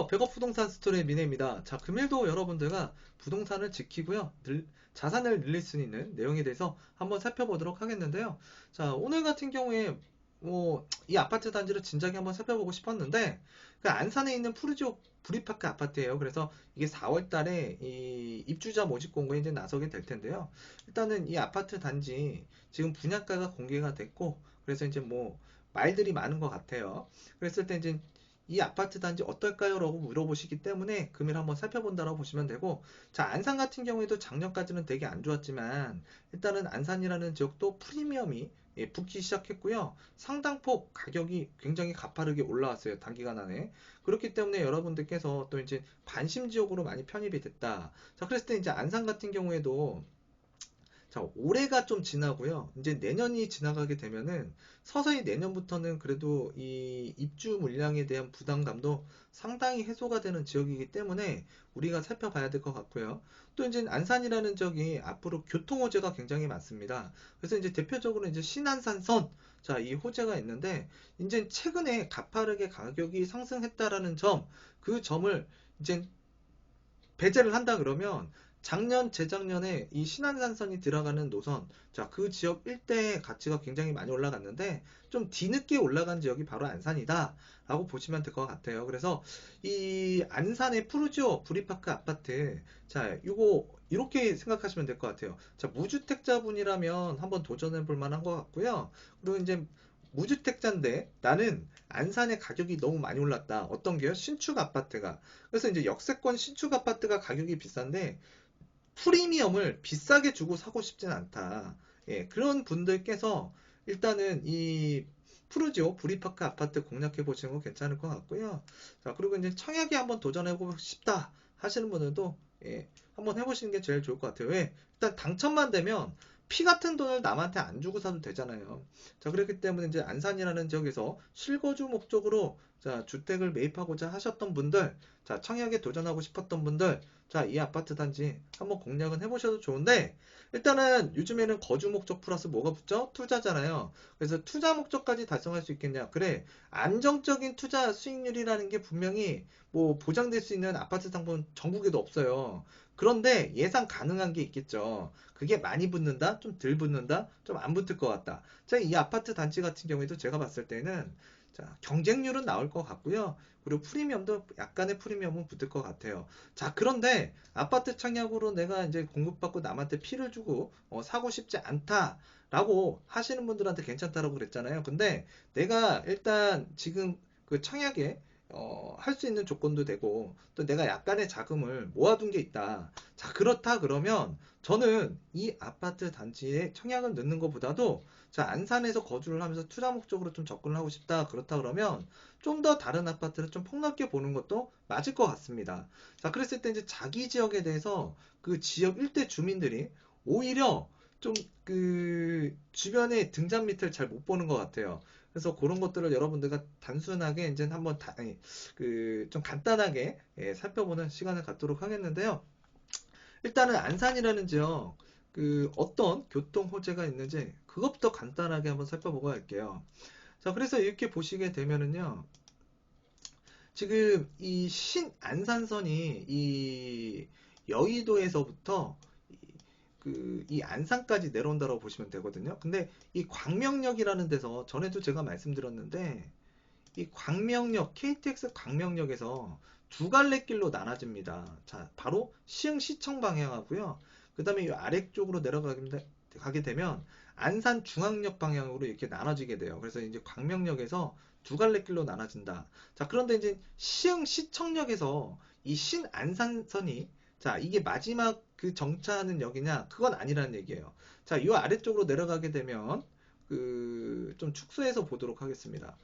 백업 부동산 스토리의 미네입니다. 자, 금일도 여러분들과 부동산을 지키고요. 자산을 늘릴 수 있는 내용에 대해서 한번 살펴보도록 하겠는데요. 자, 오늘 같은 경우에 이 아파트 단지를 진작에 한번 살펴보고 싶었는데 그 안산에 있는 푸르지오 브리파크 아파트예요. 그래서 이게 4월 달에 이 입주자 모집 공고에 이제 나서게 될 텐데요. 일단은 이 아파트 단지 지금 분양가가 공개가 됐고 그래서 이제 말들이 많은 것 같아요. 그랬을 때 이제 이 아파트 단지 어떨까요? 라고 물어보시기 때문에 금일 한번 살펴본다고 보시면 되고, 자, 안산 같은 경우에도 작년까지는 되게 안 좋았지만 일단은 안산이라는 지역도 프리미엄이 붙기 시작했고요. 상당폭 가격이 굉장히 가파르게 올라왔어요. 단기간 안에. 그렇기 때문에 여러분들께서 또 이제 관심 지역으로 많이 편입이 됐다. 자, 그랬을 때 이제 안산 같은 경우에도 자, 올해가 좀 지나고요. 이제 내년이 지나가게 되면은 서서히 내년부터는 그래도 이 입주 물량에 대한 부담감도 상당히 해소가 되는 지역이기 때문에 우리가 살펴봐야 될 것 같고요. 또 이제 안산이라는 지역이 앞으로 교통 호재가 굉장히 많습니다. 그래서 이제 대표적으로 이제 신안산선, 자, 이 호재가 있는데 이제 최근에 가파르게 가격이 상승했다라는 점, 그 점을 이제 배제를 한다 그러면 작년, 재작년에 이 신안산선이 들어가는 노선, 자, 그 지역 일대의 가치가 굉장히 많이 올라갔는데 좀 뒤늦게 올라간 지역이 바로 안산이다 라고 보시면 될 것 같아요. 그래서 이 안산의 푸르지오 브리파크 아파트, 자, 이거 이렇게 생각하시면 될 것 같아요. 자, 무주택자분이라면 한번 도전해 볼 만한 것 같고요. 그리고 이제 무주택자인데 나는 안산의 가격이 너무 많이 올랐다. 어떤 게요? 신축 아파트가. 그래서 이제 역세권 신축 아파트가 가격이 비싼데 프리미엄을 비싸게 주고 사고 싶진 않다. 예, 그런 분들께서 일단은 이 푸르지오 브리파크 아파트 공략해 보시는 거 괜찮을 것 같고요. 자, 그리고 이제 청약에 한번 도전해 보고 싶다 하시는 분들도 한번 해보시는 게 제일 좋을 것 같아요. 왜? 일단 당첨만 되면 피 같은 돈을 남한테 안 주고 사도 되잖아요. 자, 그렇기 때문에 이제 안산이라는 지역에서 실거주 목적으로 자, 주택을 매입하고자 하셨던 분들, 자, 청약에 도전하고 싶었던 분들, 자, 이 아파트 단지 한번 공략은 해보셔도 좋은데, 일단은 요즘에는 거주 목적 플러스 뭐가 붙죠? 투자잖아요. 그래서 투자 목적까지 달성할 수 있겠냐? 그래, 안정적인 투자 수익률이라는 게 분명히 보장될 수 있는 아파트 상품 전국에도 없어요. 그런데 예상 가능한 게 있겠죠. 그게 많이 붙는다? 좀 덜 붙는다? 좀 안 붙을 것 같다. 자, 이 아파트 단지 같은 경우에도 제가 봤을 때는 자, 경쟁률은 나올 것 같고요. 그리고 프리미엄도 약간의 프리미엄은 붙을 것 같아요. 자, 그런데 아파트 청약으로 내가 이제 공급받고 남한테 피를 주고 사고 싶지 않다라고 하시는 분들한테 괜찮다라고 그랬잖아요. 근데 내가 일단 지금 그 청약에 할 수 있는 조건도 되고 또 내가 약간의 자금을 모아둔 게 있다. 자, 그렇다 그러면 저는 이 아파트 단지에 청약을 넣는 것보다도 자, 안산에서 거주를 하면서 투자 목적으로 좀 접근을 하고 싶다. 그렇다 그러면 좀 더 다른 아파트를 좀 폭넓게 보는 것도 맞을 것 같습니다. 자, 그랬을 때 이제 자기 지역에 대해서 그 지역 일대 주민들이 오히려 좀 그 주변의 등잔 밑을 잘 못 보는 것 같아요. 그래서 그런 것들을 여러분들과 단순하게 이제 한번 좀 간단하게 살펴보는 시간을 갖도록 하겠는데요. 일단은 안산이라는 지역 그 어떤 교통 호재가 있는지 그것부터 간단하게 한번 살펴보고 할게요. 자, 그래서 이렇게 보시게 되면은요. 지금 이 신안산선이 이 여의도에서부터 이 안산까지 내려온다고 보시면 되거든요. 근데 이 광명역이라는 데서 전에도 제가 말씀드렸는데 이 광명역, KTX 광명역에서 두 갈래 길로 나눠집니다. 자, 바로 시흥시청 방향하고요. 그 다음에 이 아래쪽으로 내려가게 되면 안산 중앙역 방향으로 이렇게 나눠지게 돼요. 그래서 이제 광명역에서 두 갈래 길로 나눠진다. 자, 그런데 이제 시흥시청역에서 이 신안산선이 자, 이게 마지막 그 정차하는 역이냐? 그건 아니라는 얘기예요. 자, 이 아래쪽으로 내려가게 되면 좀 축소해서 보도록 하겠습니다.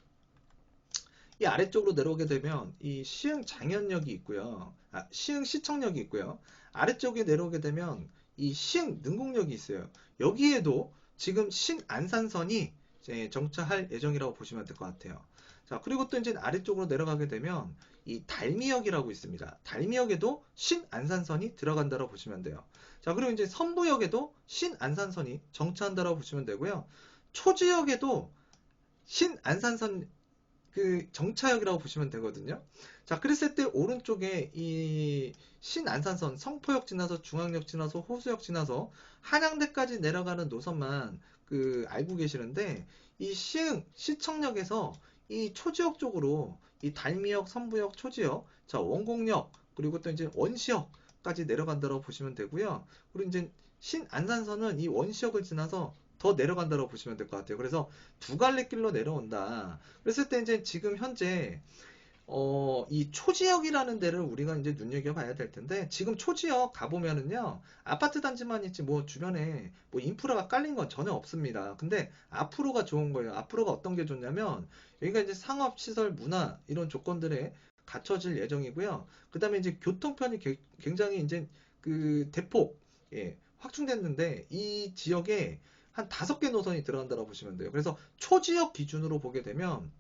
이 아래쪽으로 내려오게 되면 이 시흥 장현역이 있고요. 시흥 시청역이 있고요. 아래쪽에 내려오게 되면 이 시흥 능곡역이 있어요. 여기에도 지금 신안산선이 이제 정차할 예정이라고 보시면 될 것 같아요. 자, 그리고 또 이제 아래쪽으로 내려가게 되면 이 달미역이라고 있습니다. 달미역에도 신안산선이 들어간다고 보시면 돼요. 자, 그리고 이제 선부역에도 신안산선이 정차한다고 보시면 되고요. 초지역에도 신안산선 그 정차역이라고 보시면 되거든요. 자, 그랬을 때 오른쪽에 이 신안산선 성포역 지나서 중앙역 지나서 호수역 지나서 한양대까지 내려가는 노선만 그 알고 계시는데 이 시청역에서 이 초지역 쪽으로 이 달미역, 선부역, 초지역, 자 원곡역 그리고 또 이제 원시역까지 내려간다고 보시면 되고요. 그리고 이제 신안산선은 이 원시역을 지나서 더 내려간다고 보시면 될 것 같아요. 그래서 두 갈래 길로 내려온다. 그랬을 때 이제 지금 현재 이 초지역이라는 데를 우리가 이제 눈여겨봐야 될 텐데, 지금 초지역 가보면은요, 아파트 단지만 있지, 뭐, 주변에, 뭐, 인프라가 깔린 건 전혀 없습니다. 근데, 앞으로가 좋은 거예요. 앞으로가 어떤 게 좋냐면, 여기가 이제 상업, 시설, 문화, 이런 조건들에 갖춰질 예정이고요. 그 다음에 이제 교통편이 굉장히 이제, 그, 대폭, 예, 확충됐는데, 이 지역에 한 5개 노선이 들어간다고 보시면 돼요. 그래서 초지역 기준으로 보게 되면,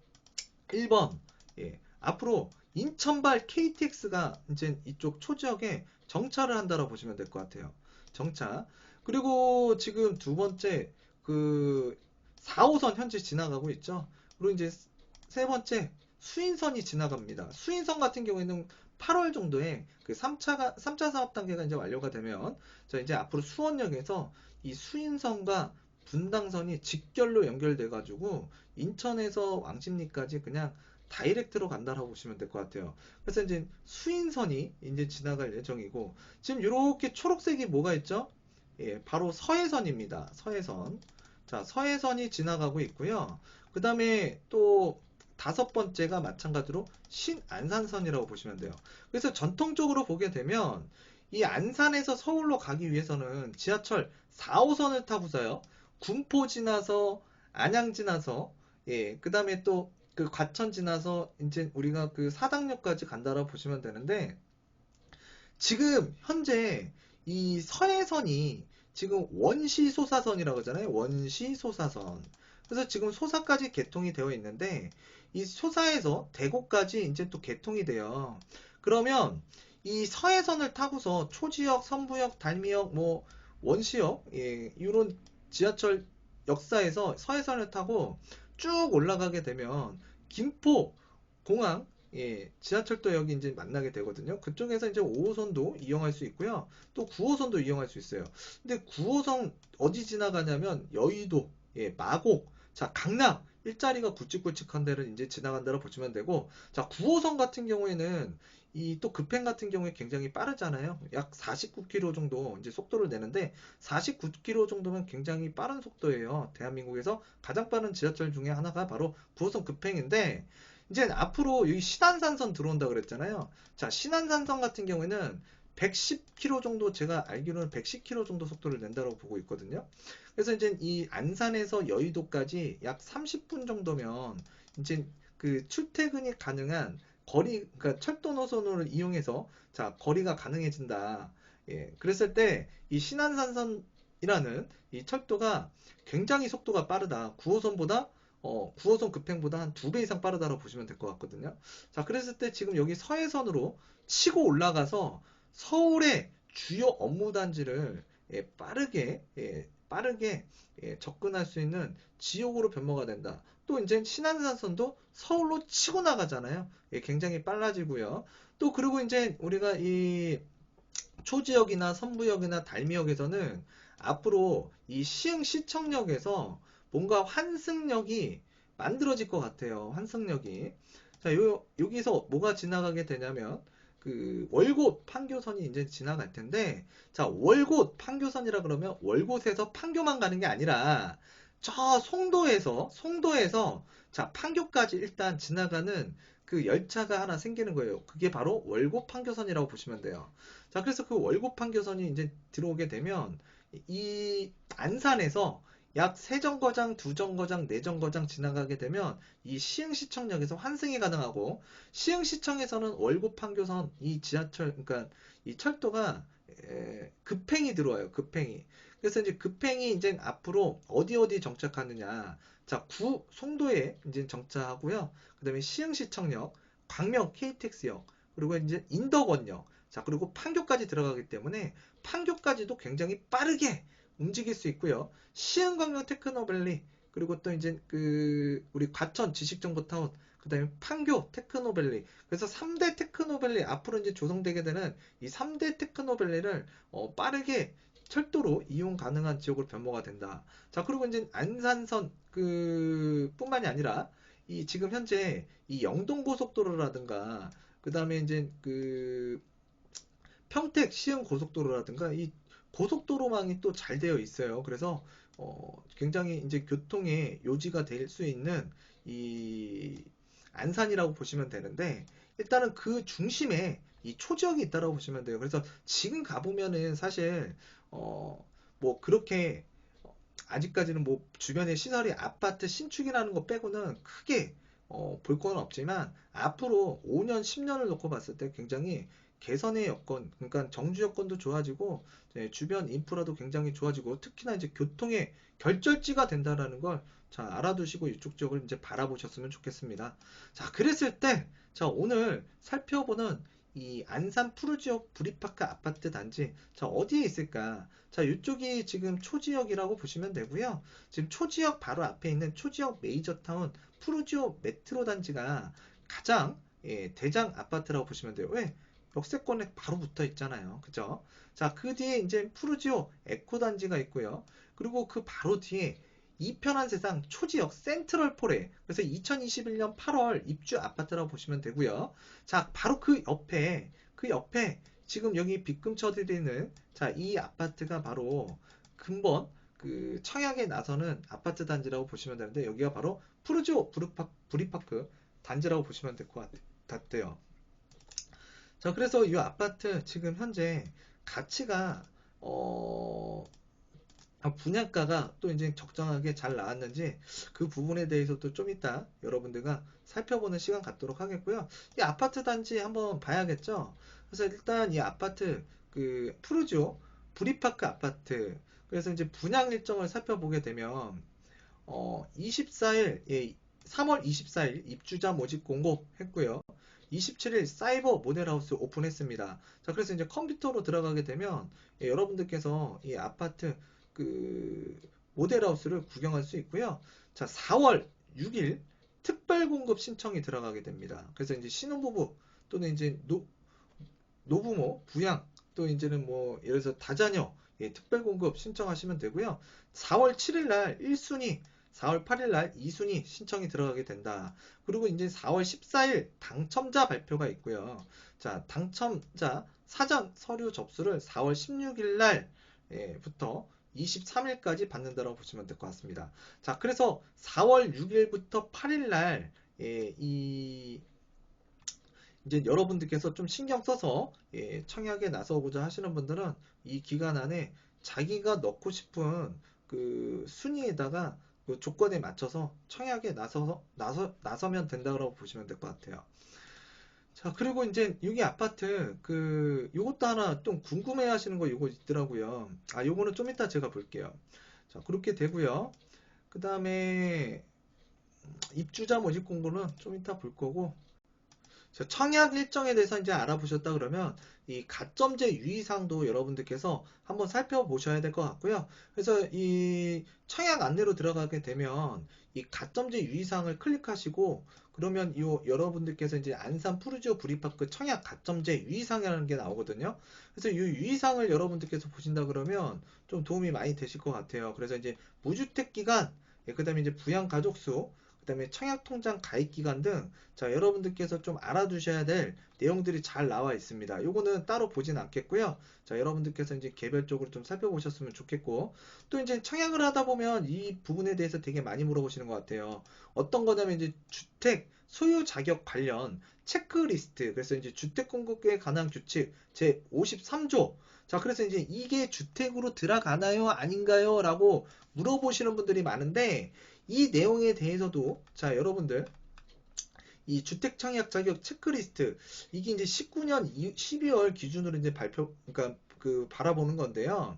1번, 예, 앞으로 인천발 KTX가 이제 이쪽 초지역에 정차를 한다고 보시면 될 것 같아요. 정차. 그리고 지금 두 번째 그 4호선 현재 지나가고 있죠. 그리고 이제 세 번째 수인선이 지나갑니다. 수인선 같은 경우에는 8월 정도에 그 3차 사업 단계가 이제 완료가 되면 저 이제 앞으로 수원역에서 이 수인선과 분당선이 직결로 연결돼 가지고 인천에서 왕십리까지 그냥 다이렉트로 간다라고 보시면 될 것 같아요. 그래서 이제 수인선이 이제 지나갈 예정이고 지금 이렇게 초록색이 뭐가 있죠? 예, 바로 서해선입니다. 서해선. 자, 서해선이 지나가고 있고요. 그 다음에 또 5번째가 마찬가지로 신안산선이라고 보시면 돼요. 그래서 전통적으로 보게 되면 이 안산에서 서울로 가기 위해서는 지하철 4호선을 타고서요. 군포 지나서 안양 지나서 예, 그 다음에 또 그 과천 지나서 이제 우리가 그 사당역까지 간다라고 보시면 되는데 지금 현재 이 서해선이 지금 원시소사선이라고 하잖아요. 원시소사선. 그래서 지금 소사까지 개통이 되어 있는데 이 소사에서 대구까지 이제 또 개통이 돼요. 그러면 이 서해선을 타고서 초지역, 선부역, 달미역, 뭐 원시역 예, 이런 지하철 역사에서 서해선을 타고 쭉 올라가게 되면 김포 공항 예, 지하철도역이 이제 만나게 되거든요. 그쪽에서 이제 5호선도 이용할 수 있고요. 또 9호선도 이용할 수 있어요. 근데 9호선 어디 지나가냐면 여의도, 예, 마곡, 자, 강남 일자리가 굵직굵직한 데를 이제 지나간다고 보시면 되고, 자, 9호선 같은 경우에는 이 또 급행 같은 경우에 굉장히 빠르잖아요. 약 49km 정도 이제 속도를 내는데 49km 정도면 굉장히 빠른 속도예요. 대한민국에서 가장 빠른 지하철 중에 하나가 바로 9호선 급행인데 이제 앞으로 여기 신안산선 들어온다 그랬잖아요. 자, 신안산선 같은 경우에는 110km 정도 제가 알기로는 110km 정도 속도를 낸다고 보고 있거든요. 그래서 이제 이 안산에서 여의도까지 약 30분 정도면 이제 그 출퇴근이 가능한 거리, 그러니까 철도 노선을 이용해서 자, 거리가 가능해진다. 예, 그랬을 때 이 신안산선이라는 이 철도가 굉장히 속도가 빠르다. 9호선보다 9호선 급행보다 한 2배 이상 빠르다고 보시면 될 것 같거든요. 자, 그랬을 때 지금 여기 서해선으로 치고 올라가서 서울의 주요 업무 단지를 예, 빠르게 예, 접근할 수 있는 지역으로 변모가 된다. 또 이제 신안산선도 서울로 치고 나가잖아요. 예, 굉장히 빨라지고요. 또 그리고 이제 우리가 이 초지역이나 선부역이나 달미역에서는 앞으로 이 시흥시청역에서 뭔가 환승역이 만들어질 것 같아요. 환승역이. 자, 여기서 뭐가 지나가게 되냐면 그 월곶 판교선이 이제 지나갈 텐데 자, 월곶 판교선이라 그러면 월곶에서 판교만 가는 게 아니라 저 송도에서 자, 판교까지 일단 지나가는 그 열차가 하나 생기는 거예요. 그게 바로 월곶 판교선이라고 보시면 돼요. 자, 그래서 그 월곶 판교선이 이제 들어오게 되면 이 안산에서 약 3정거장, 2정거장, 4정거장 지나가게 되면 이 시흥시청역에서 환승이 가능하고 시흥시청에서는 월곶 판교선 이 지하철 그러니까 이 철도가 급행이 들어와요. 급행이. 그래서 이제 급행이 이제 앞으로 어디 정착하느냐. 자, 송도에 이제 정차하고요. 그다음에 시흥시청역, 광명 KTX역, 그리고 이제 인덕원역, 자, 그리고 판교까지 들어가기 때문에 판교까지도 굉장히 빠르게 움직일 수 있고요. 시흥광명 테크노밸리, 그리고 또 이제 그 우리 과천 지식정보타운 그다음에 판교 테크노밸리. 그래서 3대 테크노밸리 앞으로 이제 조성되게 되는 이 3대 테크노밸리를 빠르게 철도로 이용 가능한 지역으로 변모가 된다. 자, 그리고 이제 안산선 뿐만이 아니라 이 지금 현재 이 영동고속도로라든가 그다음에 이제 평택 시흥 고속도로라든가 이 고속도로망이 또 잘 되어 있어요. 그래서 굉장히 이제 교통의 요지가 될 수 있는 이 안산이라고 보시면 되는데 일단은 그 중심에 이 초지역이 있다라고 보시면 돼요. 그래서 지금 가보면은 사실 뭐 그렇게 아직까지는 뭐 주변에 시설이 아파트 신축이라는 거 빼고는 크게 볼 건 없지만 앞으로 5년, 10년을 놓고 봤을 때 굉장히 개선의 여건, 그러니까 정주 여건도 좋아지고 주변 인프라도 굉장히 좋아지고 특히나 이제 교통의 결절지가 된다라는 걸 자, 알아두시고 이쪽 지역을 이제 바라보셨으면 좋겠습니다. 자, 그랬을 때, 자, 오늘 살펴보는 이 안산 푸르지역 구리파크 아파트 단지, 자, 어디에 있을까? 자, 이쪽이 지금 초지역이라고 보시면 되고요. 지금 초지역 바로 앞에 있는 초지역 메이저타운 푸르지오 메트로 단지가 가장 대장 아파트라고 보시면 돼요. 왜? 역세권에 바로 붙어 있잖아요. 그죠? 자, 그 뒤에 이제 푸르지오 에코 단지가 있고요. 그리고 그 바로 뒤에 이편한 세상 초지역 센트럴폴에 그래서 2021년 8월 입주 아파트라고 보시면 되고요. 자, 바로 그 옆에 지금 여기 빗금 쳐드리는 자, 이 아파트가 바로 근본 청약에 나서는 아파트 단지라고 보시면 되는데 여기가 바로 푸르지오 부리파크 단지라고 보시면 될 것 같아요. 자, 그래서 이 아파트 지금 현재 가치가 분양가가 또 이제 적정하게 잘 나왔는지 그 부분에 대해서도 좀 이따 여러분들과 살펴보는 시간 갖도록 하겠고요. 이 아파트 단지 한번 봐야겠죠. 그래서 일단 이 아파트 푸르지오 부리파크 아파트 그래서 이제 분양 일정을 살펴보게 되면 24일 3월 24일 입주자 모집 공고했고요. 27일 사이버 모델하우스 오픈했습니다. 자, 그래서 이제 컴퓨터로 들어가게 되면 여러분들께서 이 아파트 모델하우스를 구경할 수 있고요. 자, 4월 6일 특별 공급 신청이 들어가게 됩니다. 그래서 이제 신혼부부 또는 이제 노부모 부양 또 이제는 뭐 예를 들어서 다자녀 특별 공급 신청하시면 되고요. 4월 7일 날 1순위 4월 8일 날 2순위 신청이 들어가게 된다. 그리고 이제 4월 14일 당첨자 발표가 있고요. 자, 당첨자 사전 서류 접수를 4월 16일 날부터 23일까지 받는다고 보시면 될 것 같습니다. 자, 그래서 4월 6일부터 8일 날 이제 여러분들께서 좀 신경 써서 청약에 나서고자 하시는 분들은 이 기간 안에 자기가 넣고 싶은 순위에다가 조건에 맞춰서 청약에 나서면 된다고 보시면 될 것 같아요. 자, 그리고 이제 여기 아파트 요것도 하나 좀 궁금해 하시는 거 요거 있더라고요. 요거는 좀 이따 제가 볼게요. 자, 그렇게 되고요. 그 다음에 입주자 모집 공고는 좀 이따 볼 거고 청약 일정에 대해서 이제 알아보셨다 그러면 이 가점제 유의사항도 여러분들께서 한번 살펴보셔야 될 것 같고요. 그래서 이 청약 안내로 들어가게 되면 이 가점제 유의사항을 클릭하시고 그러면 여러분들께서 이제 안산 푸르지오 부리파크 청약 가점제 유의사항이라는 게 나오거든요. 그래서 이 유의사항을 여러분들께서 보신다 그러면 좀 도움이 많이 되실 것 같아요. 그래서 이제 무주택 기간, 그 다음에 이제 부양 가족 수, 그 다음에 청약통장 가입기간 등 자, 여러분들께서 좀 알아두셔야 될 내용들이 잘 나와 있습니다. 요거는 따로 보진 않겠고요. 자, 여러분들께서 이제 개별적으로 좀 살펴보셨으면 좋겠고 또 이제 청약을 하다 보면 이 부분에 대해서 되게 많이 물어보시는 것 같아요. 어떤 거냐면 이제 주택 소유 자격 관련 체크리스트 그래서 이제 주택 공급에 관한 규칙 제 53조 자, 그래서 이제 이게 주택으로 들어가나요? 아닌가요? 라고 물어보시는 분들이 많은데 이 내용에 대해서도 자, 여러분들 이 주택 청약 자격 체크리스트 이게 이제 19년 12월 기준으로 이제 그러니까 바라보는 건데요.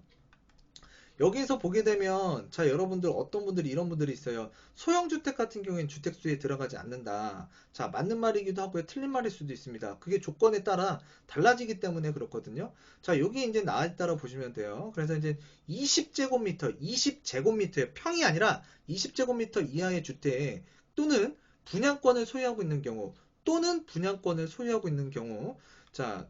여기서 보게 되면 자, 여러분들 어떤 분들이 이런 분들이 있어요. 소형주택 같은 경우에는 주택수에 들어가지 않는다. 자, 맞는 말이기도 하고요. 틀린 말일 수도 있습니다. 그게 조건에 따라 달라지기 때문에 그렇거든요. 자, 여기 이제 나와 따라 보시면 돼요. 그래서 이제 20제곱미터 평이 아니라 20제곱미터 이하의 주택 또는 분양권을 소유하고 있는 경우 또는 분양권을 소유하고 있는 경우 자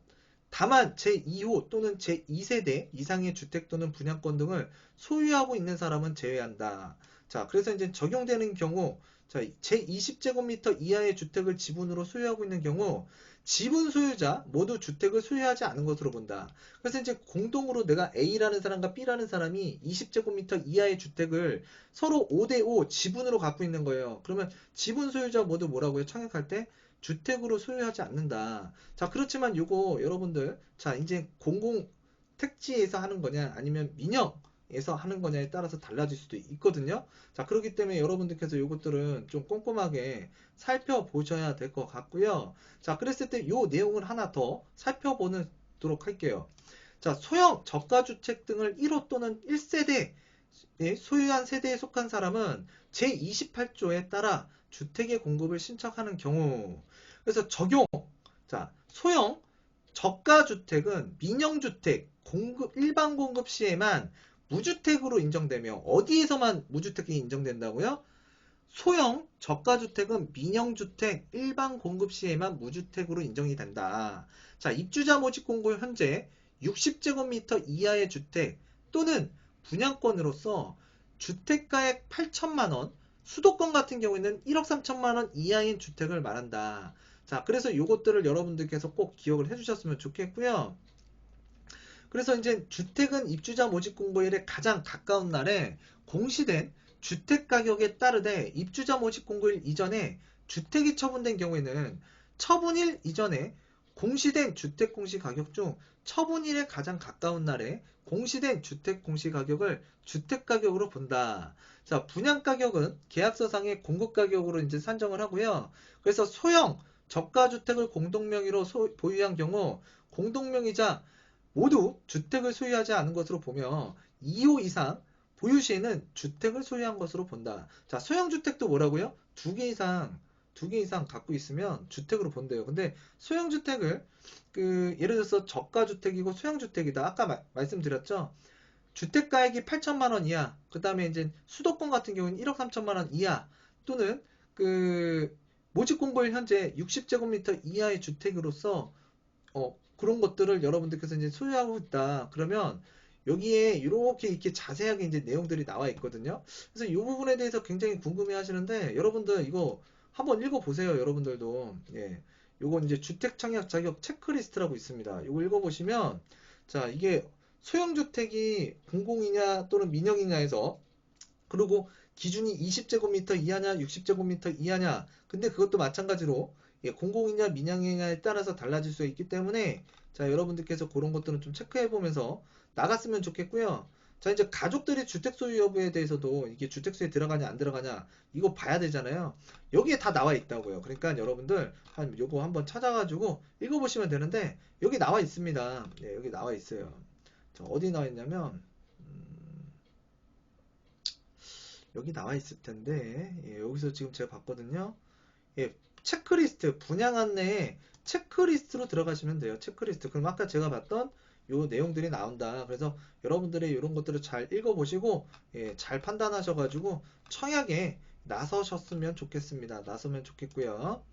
다만 제2호 또는 제2세대 이상의 주택 또는 분양권 등을 소유하고 있는 사람은 제외한다. 자, 그래서 이제 적용되는 경우 자, 제20제곱미터 이하의 주택을 지분으로 소유하고 있는 경우 지분 소유자 모두 주택을 소유하지 않은 것으로 본다. 그래서 이제 공동으로 내가 A라는 사람과 B라는 사람이 20제곱미터 이하의 주택을 서로 5대5 지분으로 갖고 있는 거예요. 그러면 지분 소유자 모두 뭐라고요? 청약할 때 주택으로 소유하지 않는다. 자, 그렇지만 요거 여러분들 자, 이제 공공 택지에서 하는 거냐 아니면 민영에서 하는 거냐에 따라서 달라질 수도 있거든요. 자, 그렇기 때문에 여러분들께서 요것들은 좀 꼼꼼하게 살펴보셔야 될 것 같고요. 자, 그랬을 때 요 내용을 하나 더 살펴보도록 할게요. 자, 소형 저가주택 등을 1호 또는 1세대 소유한 세대에 속한 사람은 제28조에 따라 주택의 공급을 신청하는 경우 그래서 적용 자 소형 저가주택은 민영주택 공급 일반 공급 시에만 무주택으로 인정되며 어디에서만 무주택이 인정된다고요? 소형 저가주택은 민영주택 일반 공급 시에만 무주택으로 인정이 된다. 자, 입주자 모집 공고 현재 60제곱미터 이하의 주택 또는 분양권으로서 주택가액 8천만원, 수도권 같은 경우에는 1억 3천만원 이하인 주택을 말한다. 자, 그래서 요것들을 여러분들께서 꼭 기억을 해주셨으면 좋겠고요. 그래서 이제 주택은 입주자 모집 공고일에 가장 가까운 날에 공시된 주택 가격에 따르되 입주자 모집 공고일 이전에 주택이 처분된 경우에는 처분일 이전에 공시된 주택 공시 가격 중 처분일에 가장 가까운 날에 공시된 주택 공시 가격을 주택 가격으로 본다. 자, 분양 가격은 계약서상의 공급 가격으로 이제 산정을 하고요. 그래서 소형 저가 주택을 공동명의로 보유한 경우 공동명의자 모두 주택을 소유하지 않은 것으로 보며 2호 이상 보유 시에는 주택을 소유한 것으로 본다. 자, 소형주택도 뭐라고요? 두 개 이상 갖고 있으면 주택으로 본대요. 근데 소형주택을 예를 들어서 저가주택이고 소형주택이다. 아까 말씀드렸죠? 주택가액이 8천만 원 이하, 그 다음에 이제 수도권 같은 경우는 1억 3천만 원 이하, 또는 모집공고일 현재 60제곱미터 이하의 주택으로서 그런 것들을 여러분들께서 이제 소유하고 있다. 그러면 여기에 이렇게 자세하게 이제 내용들이 나와 있거든요. 그래서 이 부분에 대해서 굉장히 궁금해 하시는데 여러분들 이거 한번 읽어보세요. 여러분들도. 예. 요거 이제 주택 청약 자격 체크리스트라고 있습니다. 이거 읽어보시면 자, 이게 소형주택이 공공이냐 또는 민영이냐에서 그리고 기준이 20제곱미터 이하냐 60제곱미터 이하냐 근데 그것도 마찬가지로 공공이냐 민영이냐에 따라서 달라질 수 있기 때문에 자 여러분들께서 그런 것들은 좀 체크해 보면서 나갔으면 좋겠고요. 자 이제 가족들의 주택 소유 여부에 대해서도 이게 주택수에 들어가냐 안 들어가냐 이거 봐야 되잖아요. 여기에 다 나와 있다고요. 그러니까 여러분들 요거 한번 찾아가지고 읽어보시면 되는데 여기 나와 있습니다. 예, 여기 나와 있어요. 자, 어디 나와 있냐면 여기 나와 있을 텐데 예, 여기서 지금 제가 봤거든요. 예, 체크리스트 분양 안내에 체크리스트로 들어가시면 돼요. 체크리스트. 그럼 아까 제가 봤던 요 내용들이 나온다. 그래서 여러분들의 이런 것들을 잘 읽어보시고 예, 잘 판단하셔가지고 청약에 나서셨으면 좋겠습니다. 나서면 좋겠고요.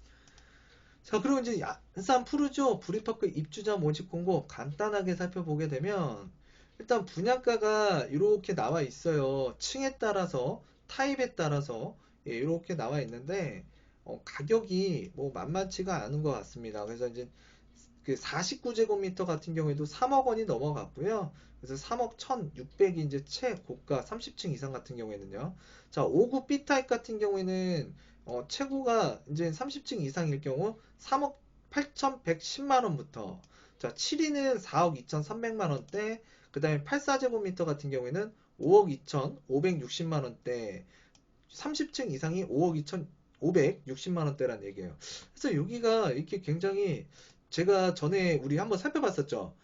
자, 그리고 이제 안산 푸르지오 구리파크 입주자 모집 공고 간단하게 살펴보게 되면 일단 분양가가 이렇게 나와 있어요. 층에 따라서 타입에 따라서 예, 이렇게 나와 있는데 가격이 뭐 만만치가 않은 것 같습니다. 그래서 이제 그 49제곱미터 같은 경우에도 3억 원이 넘어갔고요. 그래서 3억 1,600이 이제 최고가 30층 이상 같은 경우에는요. 자, 5구 B타입 같은 경우에는 최고가 이제 30층 이상일 경우 3억 8,110만 원부터 자, 7위는 4억 2,300만 원대, 그 다음에 84제곱미터 같은 경우에는 5억 2,560만 원대, 30층 이상이 5억 2,560만 원대란 얘기예요. 그래서 여기가 이렇게 굉장히 제가 전에 우리 한번 살펴봤었죠.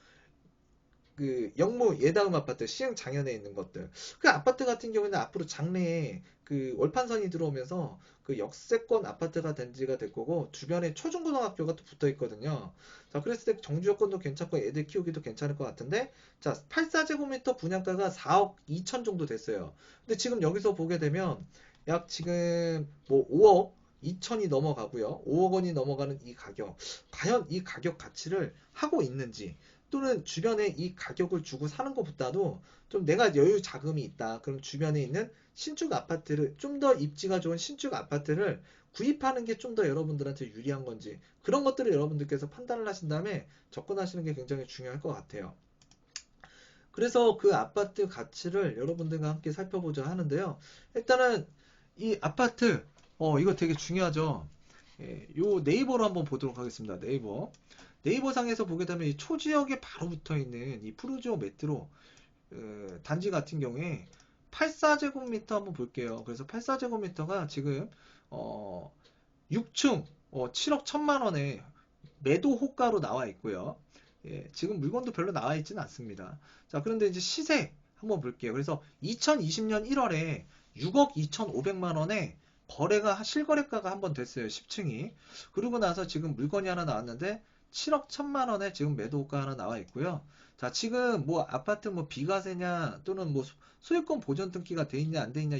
그 영무 예다음 아파트 시흥 장현에 있는 것들 그 아파트 같은 경우는 앞으로 장래에 그 월판선이 들어오면서 그 역세권 아파트가 된 지가 될 거고 주변에 초중고등학교가 또 붙어 있거든요. 자 그랬을 때 정주 여건도 괜찮고 애들 키우기도 괜찮을 것 같은데 자 84제곱미터 분양가가 4억 2천 정도 됐어요. 근데 지금 여기서 보게 되면 약 지금 뭐 5억 2천이 넘어가고요. 5억 원이 넘어가는 이 가격, 과연 이 가격 가치를 하고 있는지, 또는 주변에 이 가격을 주고 사는 것보다도 좀 내가 여유 자금이 있다. 그럼 주변에 있는 신축 아파트를, 좀 더 입지가 좋은 신축 아파트를 구입하는 게 좀 더 여러분들한테 유리한 건지, 그런 것들을 여러분들께서 판단을 하신 다음에 접근하시는 게 굉장히 중요할 것 같아요. 그래서 그 아파트 가치를 여러분들과 함께 살펴보자 하는데요. 일단은 이 아파트, 이거 되게 중요하죠. 예, 요 네이버로 한번 보도록 하겠습니다. 네이버 상에서 보게 되면 이 초지역에 바로 붙어 있는 이 푸르지오 메트로 단지 같은 경우에 84제곱미터 한번 볼게요. 그래서 84제곱미터가 지금 6층 7억 1천만 원에 매도 호가로 나와 있고요. 예, 지금 물건도 별로 나와 있지는 않습니다. 자, 그런데 이제 시세 한번 볼게요. 그래서 2020년 1월에 6억 2,500만 원에 실거래가가 한번 됐어요. 10층이. 그러고 나서 지금 물건이 하나 나왔는데 7억 1천만 원에 지금 매도 호가 하나 나와 있고요. 자, 지금 뭐 아파트 뭐 비과세냐 또는 뭐 소유권 보전 등기가 돼 있냐 안 돼 있냐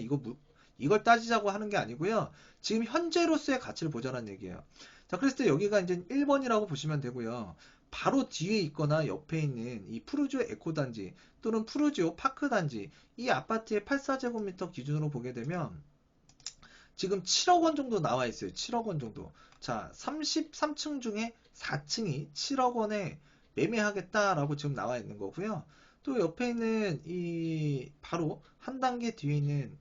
이걸 따지자고 하는 게 아니고요. 지금 현재로서의 가치를 보자는 얘기예요. 자, 그랬을 때 여기가 이제 1번이라고 보시면 되고요. 바로 뒤에 있거나 옆에 있는 이 푸르지오 에코단지 또는 푸르지오 파크단지, 이 아파트의 84제곱미터 기준으로 보게 되면 지금 7억 원 정도 나와 있어요. 7억 원 정도. 자, 33층 중에 4층이 7억 원에 매매하겠다라고 지금 나와 있는 거고요. 또 옆에 있는 이 바로 한 단계 뒤에 있는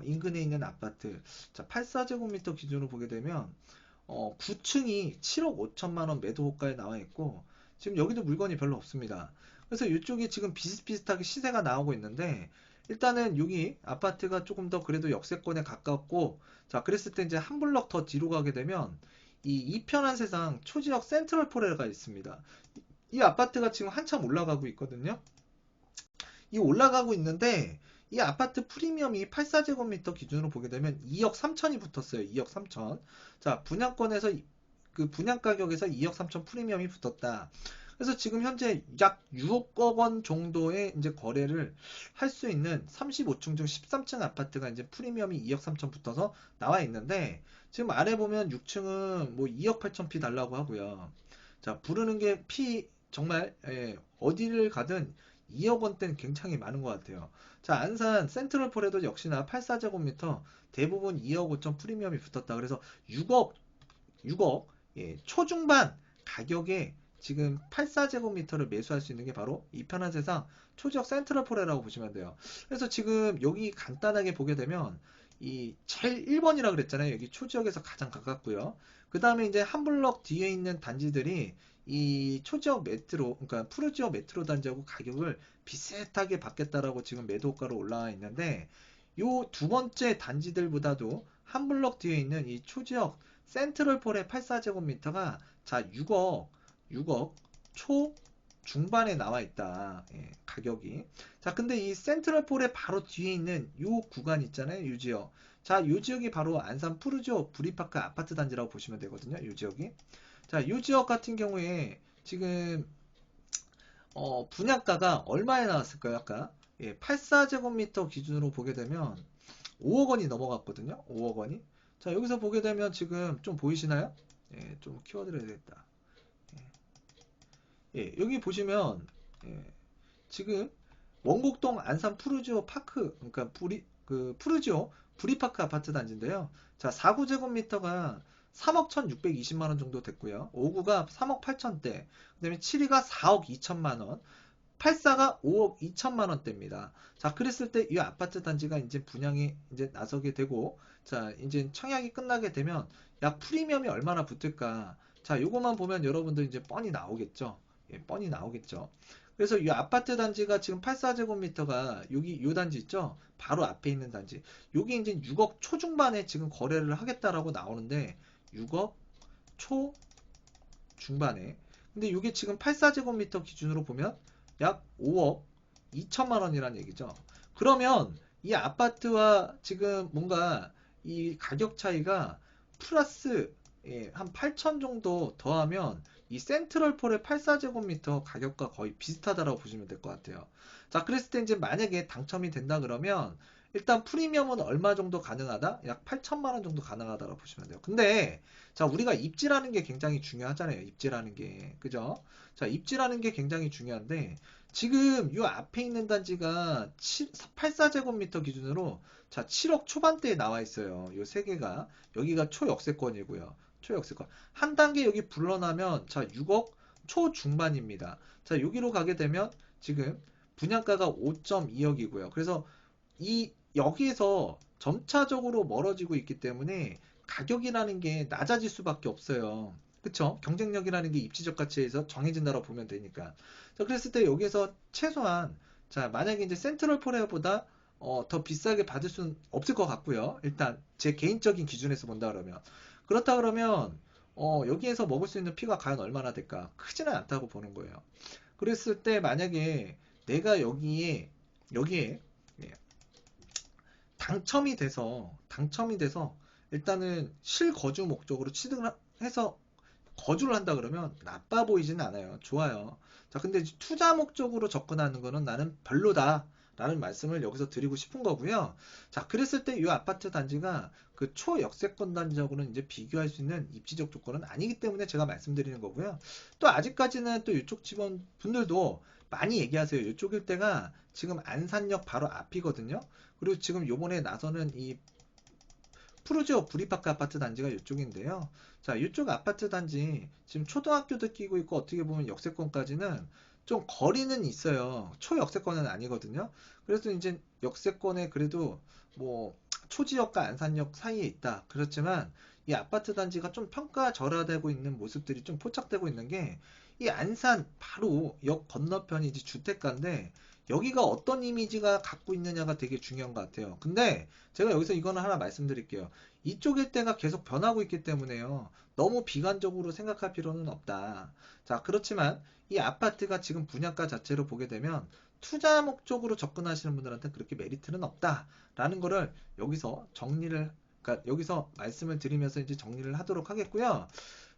인근에 있는 아파트, 자, 84제곱미터 기준으로 보게 되면 9층이 7억 5천만 원 매도 호가에 나와 있고, 지금 여기도 물건이 별로 없습니다. 그래서 이쪽이 지금 비슷비슷하게 시세가 나오고 있는데, 일단은 여기 아파트가 조금 더 그래도 역세권에 가깝고, 자, 그랬을 때 이제 한 블럭 더 뒤로 가게 되면 이 이편한 세상 초지역 센트럴포레가 있습니다. 이 아파트가 지금 한참 올라가고 있거든요. 이 올라가고 있는데 이 아파트 프리미엄이 84제곱미터 기준으로 보게 되면 2억 3천이 붙었어요. 2억 3천. 자, 분양권에서 그 분양 가격에서 2억 3천 프리미엄이 붙었다. 그래서 지금 현재 약 6억 원 정도의 이제 거래를 할 수 있는 35층 중 13층 아파트가 이제 프리미엄이 2억 3천 붙어서 나와 있는데, 지금 아래 보면 6층은 뭐 2억 8천 피 달라고 하고요. 자, 부르는 게 정말 어디를 가든 2억 원대는 굉장히 많은 것 같아요. 자, 안산 센트럴폴에도 역시나 84제곱미터 대부분 2억 5천 프리미엄이 붙었다. 그래서 6억 초중반 가격에 지금 84제곱미터를 매수할 수 있는 게 바로 이 편한 세상 초지역 센트럴폴이라고 보시면 돼요. 그래서 지금 여기 간단하게 보게 되면 이 제일 1번이라 그랬잖아요. 여기 초지역에서 가장 가깝고요. 그 다음에 이제 한 블럭 뒤에 있는 단지들이 이 초지역 메트로, 그러니까 푸르지오 메트로 단지하고 가격을 비슷하게 받겠다라고 지금 매도 호가로 올라와 있는데, 요 두 번째 단지들보다도 한 블럭 뒤에 있는 이 초지역 센트럴폴의 84제곱미터가 자 6억 초 중반에 나와 있다. 예, 가격이. 자, 근데 이 센트럴폴의 바로 뒤에 있는 요 구간 있잖아요. 요 지역. 자, 요 지역이 바로 안산 푸르지오 브리파크 아파트 단지라고 보시면 되거든요. 요 지역이. 자, 요 지역 같은 경우에 지금 분양가가 얼마에 나왔을까요? 아까 84제곱미터 기준으로 보게 되면 5억 원이 넘어갔거든요. 5억 원이. 자, 여기서 보게 되면 지금 좀 보이시나요? 예, 좀 키워드려야 되겠다. 예, 여기 보시면 지금 원곡동 안산 푸르지오 파크, 그러니까 푸르지오 브리파크 아파트 단지인데요. 자, 4구제곱미터가 3억 1,620만 원 정도 됐고요. 5구가 3억 8천대, 그다음에 7위가 4억 2천만 원, 84가 5억 2천만 원대입니다. 자, 그랬을 때 이 아파트 단지가 이제 분양이 이제 나서게 되고, 자, 이제 청약이 끝나게 되면 약 프리미엄이 얼마나 붙을까? 자, 요것만 보면 여러분들 이제 뻔히 나오겠죠. 예, 뻔히 나오겠죠. 그래서 이 아파트 단지가 지금 84제곱미터가 여기 요 단지 있죠? 바로 앞에 있는 단지. 요게 이제 6억 초중반에 지금 거래를 하겠다라고 나오는데 6억 초 중반에. 근데 이게 지금 84제곱미터 기준으로 보면 약 5억 2천만 원이라는 얘기죠. 그러면 이 아파트와 지금 뭔가 이 가격 차이가 플러스 한 8천 정도 더하면 이 센트럴폴의 84제곱미터 가격과 거의 비슷하다라고 보시면 될 것 같아요. 자, 그랬을 때 이제 만약에 당첨이 된다 그러면 일단 프리미엄은 얼마 정도 가능하다? 약 8천만 원 정도 가능하다고 보시면 돼요. 근데 자, 우리가 입지라는 게 굉장히 중요하잖아요. 입지라는 게. 그죠? 자, 입지라는 게 굉장히 중요한데 지금 요 앞에 있는 단지가 84제곱미터 기준으로 자, 7억 초반대에 나와 있어요. 요 세 개가. 여기가 초역세권이고요. 초역세권. 한 단계 여기 불러나면 자, 6억 초중반입니다. 자, 여기로 가게 되면 지금 분양가가 5.2억이고요. 그래서 이 여기에서 점차적으로 멀어지고 있기 때문에 가격이라는 게 낮아질 수밖에 없어요. 그쵸? 경쟁력이라는 게 입지적 가치에서 정해진다고 보면 되니까. 자, 그랬을 때 여기에서 최소한 자, 만약에 이제 센트럴 포레어보다 더 비싸게 받을 수는 없을 것 같고요. 일단 제 개인적인 기준에서 본다 그러면 그렇다 그러면 여기에서 먹을 수 있는 피가 과연 얼마나 될까? 크지는 않다고 보는 거예요. 그랬을 때 만약에 내가 여기에 예, 당첨이 돼서 일단은 실거주 목적으로 취득을 해서 거주를 한다 그러면 나빠 보이지는 않아요. 좋아요. 자, 근데 투자 목적으로 접근하는 거는 나는 별로다. 라는 말씀을 여기서 드리고 싶은 거고요. 자, 그랬을 때 이 아파트 단지가 그 초역세권 단지하고는 이제 비교할 수 있는 입지적 조건은 아니기 때문에 제가 말씀드리는 거고요. 또 아직까지는 또 이쪽 직원 분들도 많이 얘기하세요. 이쪽 일대가 지금 안산역 바로 앞이거든요. 그리고 지금 요번에 나서는 이 푸르지오 구리파크 아파트 단지가 이쪽인데요. 자, 이쪽 아파트 단지 지금 초등학교도 끼고 있고 어떻게 보면 역세권까지는 좀 거리는 있어요. 초역세권은 아니거든요. 그래서 이제 역세권에 그래도 뭐 초지역과 안산역 사이에 있다. 그렇지만 이 아파트 단지가 좀 평가절하되고 있는 모습들이 좀 포착되고 있는 게 이 안산 바로 역 건너편이 이제 주택가인데 여기가 어떤 이미지가 갖고 있느냐가 되게 중요한 것 같아요. 근데 제가 여기서 이거는 하나 말씀드릴게요. 이쪽 일대가 계속 변하고 있기 때문에요. 너무 비관적으로 생각할 필요는 없다. 자, 그렇지만 이 아파트가 지금 분양가 자체로 보게 되면 투자 목적으로 접근하시는 분들한테 그렇게 메리트는 없다라는 거를 여기서 그러니까 여기서 말씀을 드리면서 이제 정리를 하도록 하겠고요.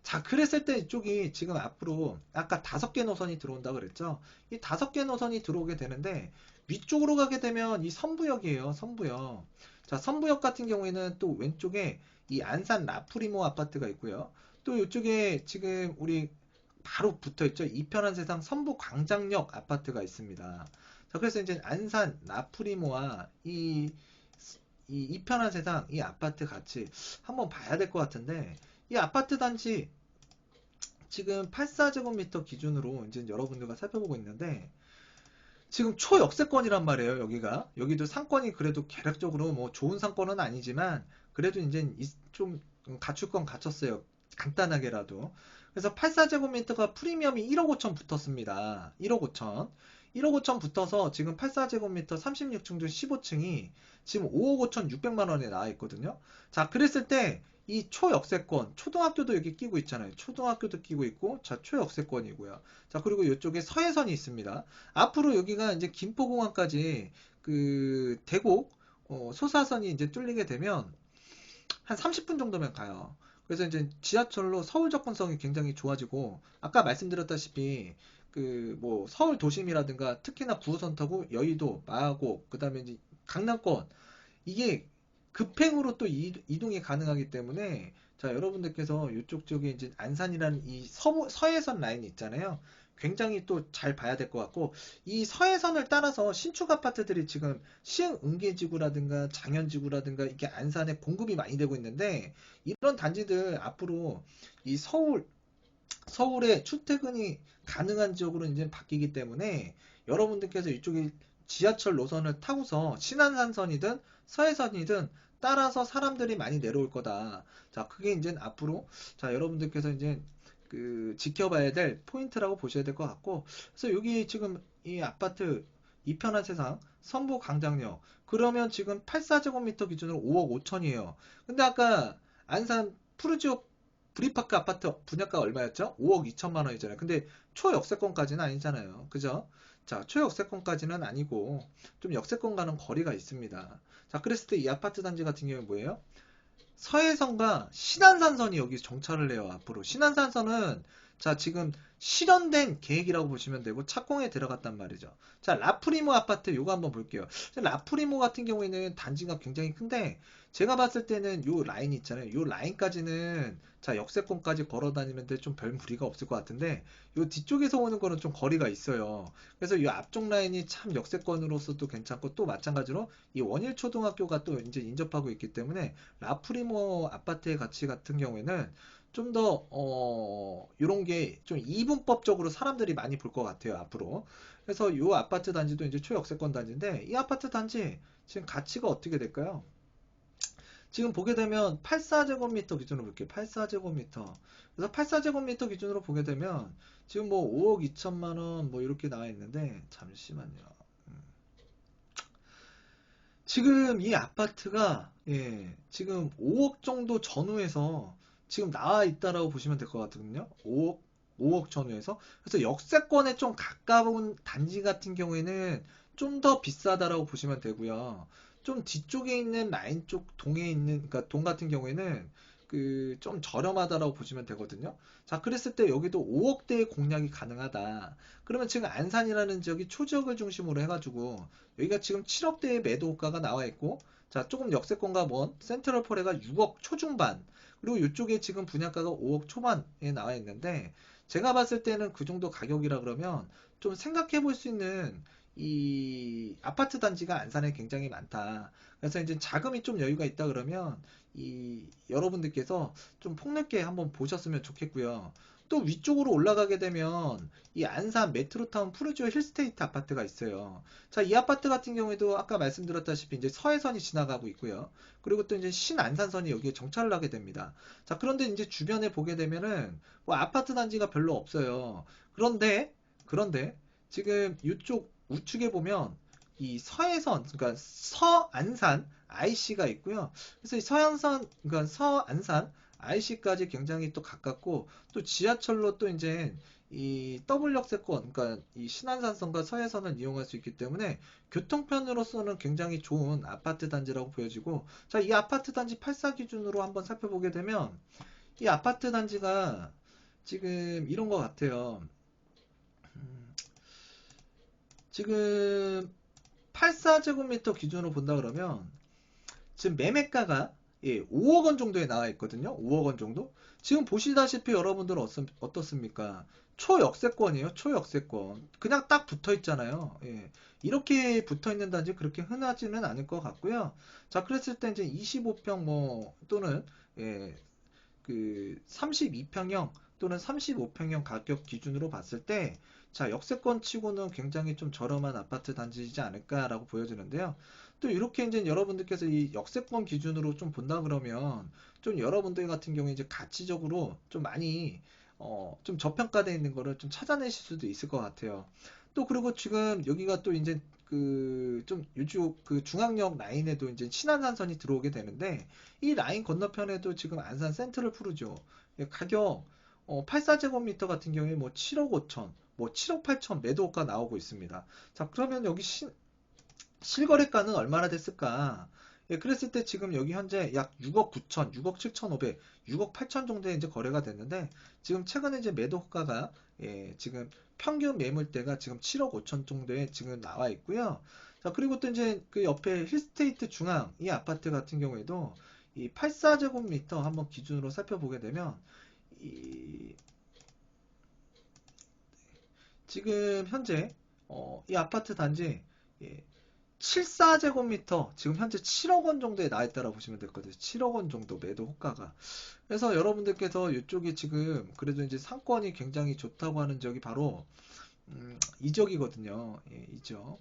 자, 그랬을 때 이쪽이 지금 앞으로 아까 5개 노선이 들어온다 그랬죠? 이 5개 노선이 들어오게 되는데 위쪽으로 가게 되면 이 선부역이에요. 선부역. 자, 선부역 같은 경우에는 또 왼쪽에 이 안산 라프리모 아파트가 있고요. 또 이쪽에 지금 우리 바로 붙어 있죠. 이편한 세상 선부 광장역 아파트가 있습니다. 자, 그래서 이제 안산 라프리모와 이 이편한 세상 이 아파트 같이 한번 봐야 될 것 같은데 이 아파트 단지 지금 84제곱미터 기준으로 이제 여러분들과 살펴보고 있는데 지금 초역세권이란 말이에요. 여기도 상권이 그래도 계략적으로 뭐 좋은 상권은 아니지만 그래도 이제 좀 갖출 건 갖췄어요. 간단하게라도. 그래서 84제곱미터가 프리미엄이 1억 5천 붙었습니다. 1억 5천. 1억 5천 붙어서 지금 84제곱미터 36층 중 15층이 지금 5억 5천 6백만 원에 나와 있거든요. 자, 그랬을 때 이 초역세권, 초등학교도 여기 끼고 있잖아요. 초등학교도 끼고 있고, 자, 초역세권이고요. 자, 그리고 이쪽에 서해선이 있습니다. 앞으로 여기가 이제 김포공항까지 그 대곡 소사선이 이제 뚫리게 되면 한 30분 정도면 가요. 그래서 이제 지하철로 서울 접근성이 굉장히 좋아지고 아까 말씀드렸다시피 그 뭐 서울 도심이라든가 특히나 9호선 타고 여의도, 마곡, 그다음에 이제 강남권 이게 급행으로 또 이동이 가능하기 때문에 자, 여러분들께서 이쪽 쪽에 이제 안산이라는 이 서해선 라인이 있잖아요. 굉장히 또 잘 봐야 될 것 같고 이 서해선을 따라서 신축 아파트들이 지금 시흥 은계지구라든가 장현지구라든가 이게 안산에 공급이 많이 되고 있는데 이런 단지들 앞으로 이 서울에 출퇴근이 가능한 지역으로 이제 바뀌기 때문에 여러분들께서 이쪽에 지하철 노선을 타고서 신안산선이든 서해선이든 따라서 사람들이 많이 내려올 거다. 자, 그게 이제 앞으로 자, 여러분들께서 이제 그 지켜봐야 될 포인트라고 보셔야 될 것 같고 그래서 여기 지금 이 아파트 이편한 세상 선부 광장역 그러면 지금 84제곱미터 기준으로 5억 5천이에요. 근데 아까 안산 푸르지오 브리파크 아파트 분양가 얼마였죠? 5억 2천만 원이잖아요. 근데 초역세권까지는 아니잖아요. 그죠? 자, 초역세권까지는 아니고 좀 역세권과는 거리가 있습니다. 자, 그랬을 때 이 아파트 단지 같은 경우는 뭐예요? 서해선과 신안산선이 여기 정차를 해요. 앞으로 신안산선은 자, 지금 실현된 계획이라고 보시면 되고 착공에 들어갔단 말이죠. 자, 라프리모 아파트 요거 한번 볼게요. 자, 라프리모 같은 경우에는 단지가 굉장히 큰데 제가 봤을 때는 요 라인 있잖아요. 요 라인까지는 자, 역세권까지 걸어 다니는데 좀 별 무리가 없을 것 같은데 요 뒤쪽에서 오는 거는 좀 거리가 있어요. 그래서 이 앞쪽 라인이 참 역세권으로서도 괜찮고 또 마찬가지로 이 원일초등학교가 또 이제 인접하고 있기 때문에 라프리모 아파트의 가치 같은 경우에는 좀 더, 요런 게 좀 이분법적으로 사람들이 많이 볼 것 같아요, 앞으로. 그래서 요 아파트 단지도 이제 초역세권 단지인데, 이 아파트 단지 지금 가치가 어떻게 될까요? 지금 보게 되면 84제곱미터 기준으로 볼게요. 84제곱미터. 그래서 84제곱미터 기준으로 보게 되면 지금 뭐 5억 2천만 원 뭐 이렇게 나와 있는데, 잠시만요. 지금 이 아파트가 지금 5억 정도 전후에서 지금 나와 있다라고 보시면 될 것 같거든요. 5억 전후에서. 그래서 역세권에 좀 가까운 단지 같은 경우에는 좀 더 비싸다라고 보시면 되고요. 좀 뒤쪽에 있는 라인 쪽 동에 있는 그러니까 동 같은 경우에는 그 좀 저렴하다라고 보시면 되거든요. 자, 그랬을 때 여기도 5억대의 공략이 가능하다. 그러면 지금 안산이라는 지역이 초지역을 중심으로 해가지고 여기가 지금 7억대의 매도 호가가 나와 있고, 자, 조금 역세권과 먼 센트럴 포레가 6억 초중반, 그리고 이쪽에 지금 분양가가 5억 초반에 나와 있는데, 제가 봤을 때는 그 정도 가격이라 그러면 좀 생각해 볼 수 있는 이 아파트 단지가 안산에 굉장히 많다. 그래서 이제 자금이 좀 여유가 있다 그러면 이 여러분들께서 좀 폭넓게 한번 보셨으면 좋겠고요. 또 위쪽으로 올라가게 되면 이 안산 메트로타운 푸르지오 힐스테이트 아파트가 있어요. 자, 이 아파트 같은 경우에도 아까 말씀드렸다시피 이제 서해선이 지나가고 있고요. 그리고 또 이제 신안산선이 여기에 정차를 하게 됩니다. 자, 그런데 이제 주변에 보게 되면은 뭐 아파트 단지가 별로 없어요. 그런데 지금 이쪽 우측에 보면 이 서해선, 그러니까 서안산 IC가 있고요. 그래서 이 서안산, 그러니까 서안산 IC까지 굉장히 또 가깝고 또 지하철로 또 이제 이 더블 역세권, 그러니까 이 신안산선과 서해선을 이용할 수 있기 때문에 교통편으로서는 굉장히 좋은 아파트 단지라고 보여지고, 자, 이 아파트 단지 84 기준으로 한번 살펴보게 되면 이 아파트 단지가 지금 이런 것 같아요. 지금 84제곱미터 기준으로 본다 그러면 지금 매매가가 5억 원 정도에 나와 있거든요. 5억 원 정도. 지금 보시다시피 여러분들은 어떻습니까? 초역세권이에요. 초역세권. 그냥 딱 붙어 있잖아요. 예. 이렇게 붙어 있는 단지 그렇게 흔하지는 않을 것 같고요. 자, 그랬을 때 이제 25평 뭐 또는 그 32평형 또는 35평형 가격 기준으로 봤을 때, 자, 역세권 치고는 굉장히 좀 저렴한 아파트 단지이지 않을까라고 보여지는데요. 또 이렇게 이제 여러분들께서 이 역세권 기준으로 좀 본다 그러면 좀 여러분들 같은 경우에 이제 가치적으로 좀 많이 좀 저평가되어 있는 거를 좀 찾아내실 수도 있을 것 같아요. 또 그리고 지금 여기가 또 이제 그 좀 이쪽 그 중앙역 라인에도 이제 신안산선이 들어오게 되는데, 이 라인 건너편에도 지금 안산 센트럴 푸르죠. 가격 84제곱미터 같은 경우에 뭐 7억 5천, 뭐 7억 8천 매도가 나오고 있습니다. 자, 그러면 여기 실거래가는 얼마나 됐을까? 그랬을 때 지금 여기 현재 약 6억 9천, 6억 7천5백, 6억 8천 정도에 이제 거래가 됐는데, 지금 최근에 이제 매도 호가가 지금 평균 매물대가 지금 7억 5천 정도에 지금 나와 있고요. 자, 그리고 또 이제 그 옆에 힐스테이트 중앙 이 아파트 같은 경우에도 이 84제곱미터 한번 기준으로 살펴보게 되면 이 지금 현재 이 아파트 단지 74제곱미터 지금 현재 7억 원 정도에 나와 있다고 보시면 될 거예요. 7억 원 정도 매도 호가가. 그래서 여러분들께서 이쪽이 지금 그래도 이제 상권이 굉장히 좋다고 하는 지역이 바로 이 지역이거든요. 이 지역.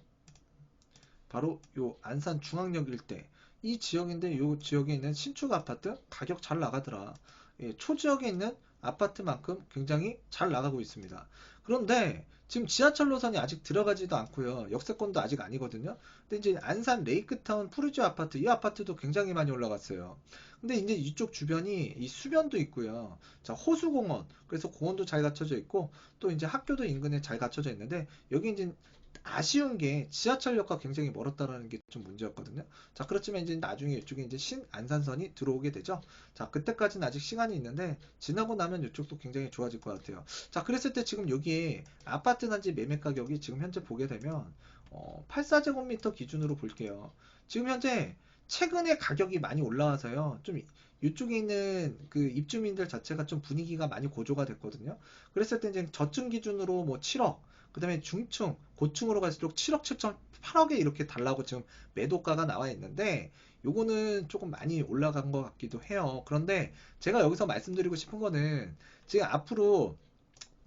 바로 요 안산 중앙역 일대 이 지역인데, 요 지역에 있는 신축 아파트 가격 잘 나가더라. 초지역에 있는 아파트만큼 굉장히 잘 나가고 있습니다. 그런데 지금 지하철 노선이 아직 들어가지도 않고요. 역세권도 아직 아니거든요. 근데 이제 안산 레이크타운 푸르지오 아파트, 이 아파트도 굉장히 많이 올라갔어요. 근데 이제 이쪽 주변이 이 수변도 있고요. 자, 호수공원. 그래서 공원도 잘 갖춰져 있고 또 이제 학교도 인근에 잘 갖춰져 있는데 여기 이제 아쉬운 게 지하철역과 굉장히 멀었다라는 게 좀 문제였거든요. 자, 그렇지만 이제 나중에 이쪽에 이제 신안산선이 들어오게 되죠. 자, 그때까지는 아직 시간이 있는데 지나고 나면 이쪽도 굉장히 좋아질 것 같아요. 자, 그랬을 때 지금 여기에 아파트 단지 매매 가격이 지금 현재 보게 되면 84제곱미터 기준으로 볼게요. 지금 현재 최근에 가격이 많이 올라와서요. 좀 이쪽에 있는 그 입주민들 자체가 좀 분위기가 많이 고조가 됐거든요. 그랬을 때 이제 저층 기준으로 뭐 7억, 그 다음에 중층, 고층으로 갈수록 7억 7,8억에 이렇게 달라고 지금 매도가가 나와 있는데 요거는 조금 많이 올라간 것 같기도 해요. 그런데 제가 여기서 말씀드리고 싶은 거는 지금 앞으로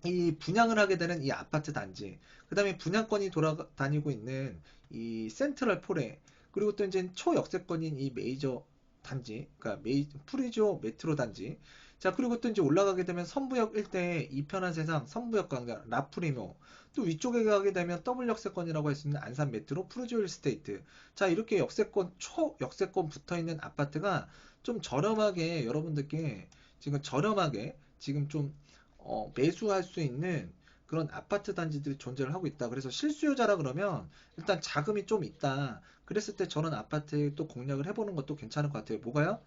이 분양을 하게 되는 이 아파트 단지, 그 다음에 분양권이 돌아다니고 있는 이 센트럴 포레, 그리고 또 이제 초역세권인 이 메이저 단지, 그러니까 프리지오 메트로 단지, 자, 그리고 또 이제 올라가게 되면 선부역 일대에 이편한 세상, 선부역 광장, 라프리모, 또 위쪽에 가게 되면 더블 역세권이라고 할 수 있는 안산 메트로, 프루지오 일스테이트, 자, 이렇게 역세권, 초역세권 붙어 있는 아파트가 좀 저렴하게 여러분들께 지금 저렴하게 지금 좀 매수할 수 있는 그런 아파트 단지들이 존재를 하고 있다. 그래서 실수요자라 그러면 일단 자금이 좀 있다. 그랬을 때 저런 아파트에 또 공략을 해보는 것도 괜찮을 것 같아요. 뭐가요?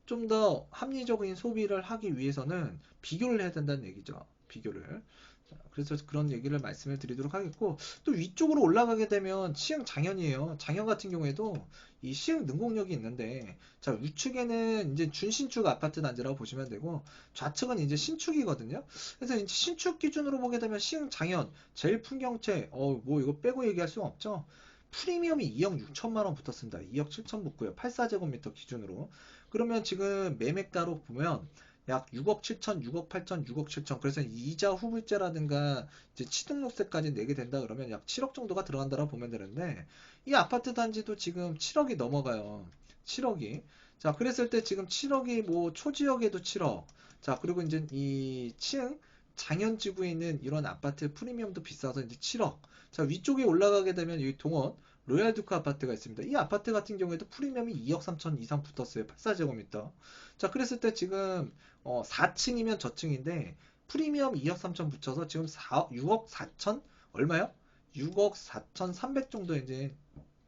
좀 더 합리적인 소비를 하기 위해서는 비교를 해야 된다는 얘기죠. 비교를. 자, 그래서 그런 얘기를 말씀을 드리도록 하겠고, 또 위쪽으로 올라가게 되면 시흥 장현이에요. 장현 같은 경우에도 이 시흥 능곡역이 있는데, 자, 우측에는 이제 준신축 아파트 단지라고 보시면 되고, 좌측은 이제 신축이거든요. 그래서 이제 신축 기준으로 보게 되면 시흥 장현, 제일 풍경채, 뭐 이거 빼고 얘기할 수는 없죠. 프리미엄이 2억 6천만 원 붙었습니다. 2억 7천 붙고요. 84제곱미터 기준으로. 그러면 지금 매매가로 보면 약 6억 7천, 6억 8천, 6억 7천. 그래서 이자 후불제라든가 이제 취등록세까지 내게 된다 그러면 약 7억 정도가 들어간다고 보면 되는데 이 아파트 단지도 지금 7억이 넘어가요. 7억이. 자, 그랬을 때 지금 7억이 뭐 초지역에도 7억. 자, 그리고 이제 이 층 장현지구에 있는 이런 아파트 프리미엄도 비싸서 이제 7억. 자, 위쪽에 올라가게 되면 여기 동원 로얄두크 아파트가 있습니다. 이 아파트 같은 경우에도 프리미엄이 2억 3천 이상 붙었어요. 84제곱미터. 자, 그랬을 때 지금 4층이면 저층인데 프리미엄 2억 3천 붙여서 지금 6억 4천 얼마요? 6억 4천 3백 정도 이제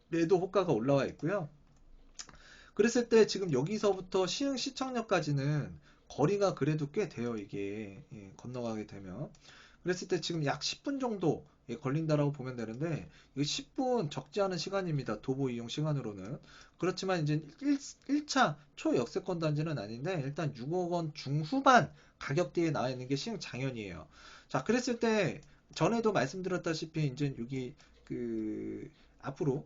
매도 호가가 올라와 있고요. 그랬을 때 지금 여기서부터 시흥 시청역까지는 거리가 그래도 꽤 돼요. 이게 건너가게 되면. 그랬을 때 지금 약 10분 정도 걸린다라고 보면 되는데 이거 10분 적지 않은 시간입니다. 도보 이용 시간으로는. 그렇지만 이제 1차 초역세권 단지는 아닌데 일단 6억 원 중후반 가격대에 나와 있는 게 시흥 장현이에요. 자, 그랬을 때 전에도 말씀드렸다시피 이제 여기 그 앞으로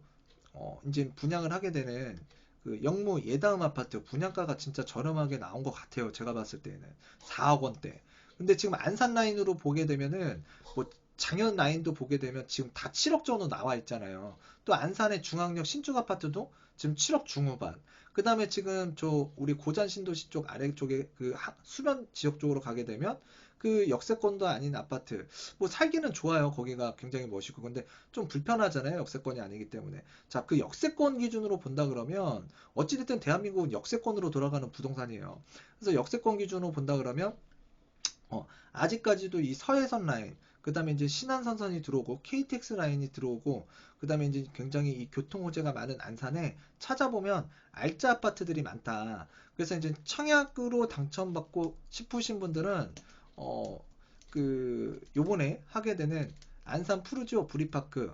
이제 분양을 하게 되는 그 영무 예다음 아파트 분양가가 진짜 저렴하게 나온 것 같아요. 제가 봤을 때는 4억 원대. 근데 지금 안산 라인으로 보게 되면은 뭐 장현 라인도 보게 되면 지금 다 7억 정도 나와 있잖아요. 또 안산의 중앙역 신축 아파트도 지금 7억 중후반. 그 다음에 지금 저 우리 고잔 신도시 쪽 아래쪽에 그 수변 지역 쪽으로 가게 되면 그 역세권도 아닌 아파트 뭐 살기는 좋아요. 거기가 굉장히 멋있고 근데 좀 불편하잖아요. 역세권이 아니기 때문에. 자, 그 역세권 기준으로 본다 그러면 어찌됐든 대한민국은 역세권으로 돌아가는 부동산이에요. 그래서 역세권 기준으로 본다 그러면 아직까지도 이 서해선 라인, 그 다음에 이제 신안선선이 들어오고, KTX 라인이 들어오고, 그 다음에 이제 굉장히 이 교통 호재가 많은 안산에 찾아보면 알짜 아파트들이 많다. 그래서 이제 청약으로 당첨받고 싶으신 분들은, 요번에 하게 되는 안산 푸르지오 브리파크,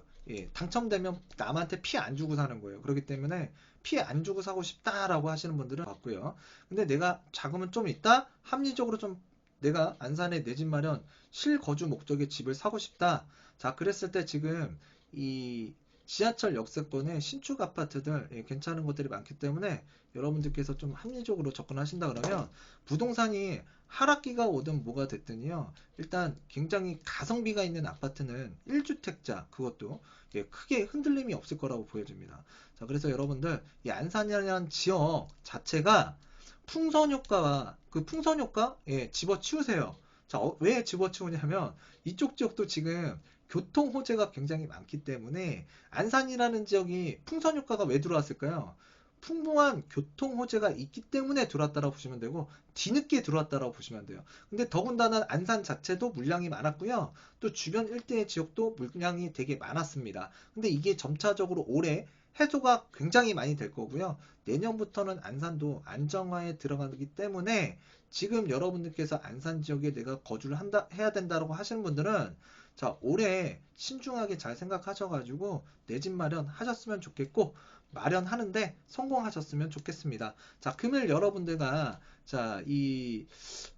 당첨되면 남한테 피 안 주고 사는 거예요. 그렇기 때문에 피 안 주고 사고 싶다라고 하시는 분들은 봤고요. 근데 내가 자금은 좀 있다? 합리적으로 좀 내가 안산에 내 집 마련 실거주 목적의 집을 사고 싶다. 자, 그랬을 때 지금 이 지하철 역세권에 신축 아파트들 괜찮은 곳들이 많기 때문에 여러분들께서 좀 합리적으로 접근하신다 그러면 부동산이 하락기가 오든 뭐가 됐든요. 일단 굉장히 가성비가 있는 아파트는 1주택자 그것도 크게 흔들림이 없을 거라고 보여집니다. 자, 그래서 여러분들 이 안산이라는 지역 자체가 풍선 효과와 그 풍선 효과 집어치우세요. 자, 왜 집어치우냐면 이쪽 지역도 지금 교통 호재가 굉장히 많기 때문에 안산이라는 지역이 풍선 효과가 왜 들어왔을까요? 풍부한 교통 호재가 있기 때문에 들어왔다라고 보시면 되고 뒤늦게 들어왔다라고 보시면 돼요. 근데 더군다나 안산 자체도 물량이 많았고요. 또 주변 일대의 지역도 물량이 되게 많았습니다. 근데 이게 점차적으로 올해 해소가 굉장히 많이 될 거고요. 내년부터는 안산도 안정화에 들어가기 때문에 지금 여러분들께서 안산 지역에 내가 거주를 해야 된다고 하시는 분들은 자, 올해 신중하게 잘 생각하셔가지고 내 집 마련하셨으면 좋겠고 마련하는데 성공하셨으면 좋겠습니다. 자, 금일 여러분들과 자, 이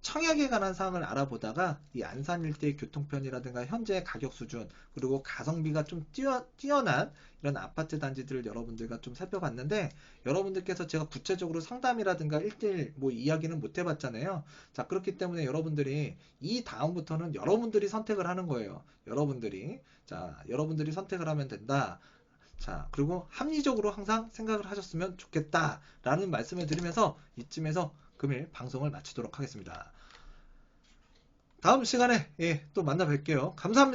청약에 관한 사항을 알아보다가 이 안산 일대의 교통편이라든가 현재 가격 수준 그리고 가성비가 좀 뛰어난 이런 아파트 단지들을 여러분들과 좀 살펴봤는데 여러분들께서 제가 구체적으로 상담이라든가 1대1 뭐 이야기는 못 해봤잖아요. 자, 그렇기 때문에 여러분들이 이 다음부터는 여러분들이 선택을 하는 거예요. 여러분들이. 자, 여러분들이 선택을 하면 된다. 자, 그리고 합리적으로 항상 생각을 하셨으면 좋겠다라는 말씀을 드리면서 이쯤에서 금일 방송을 마치도록 하겠습니다. 다음 시간에 또 만나 뵐게요. 감사합니다.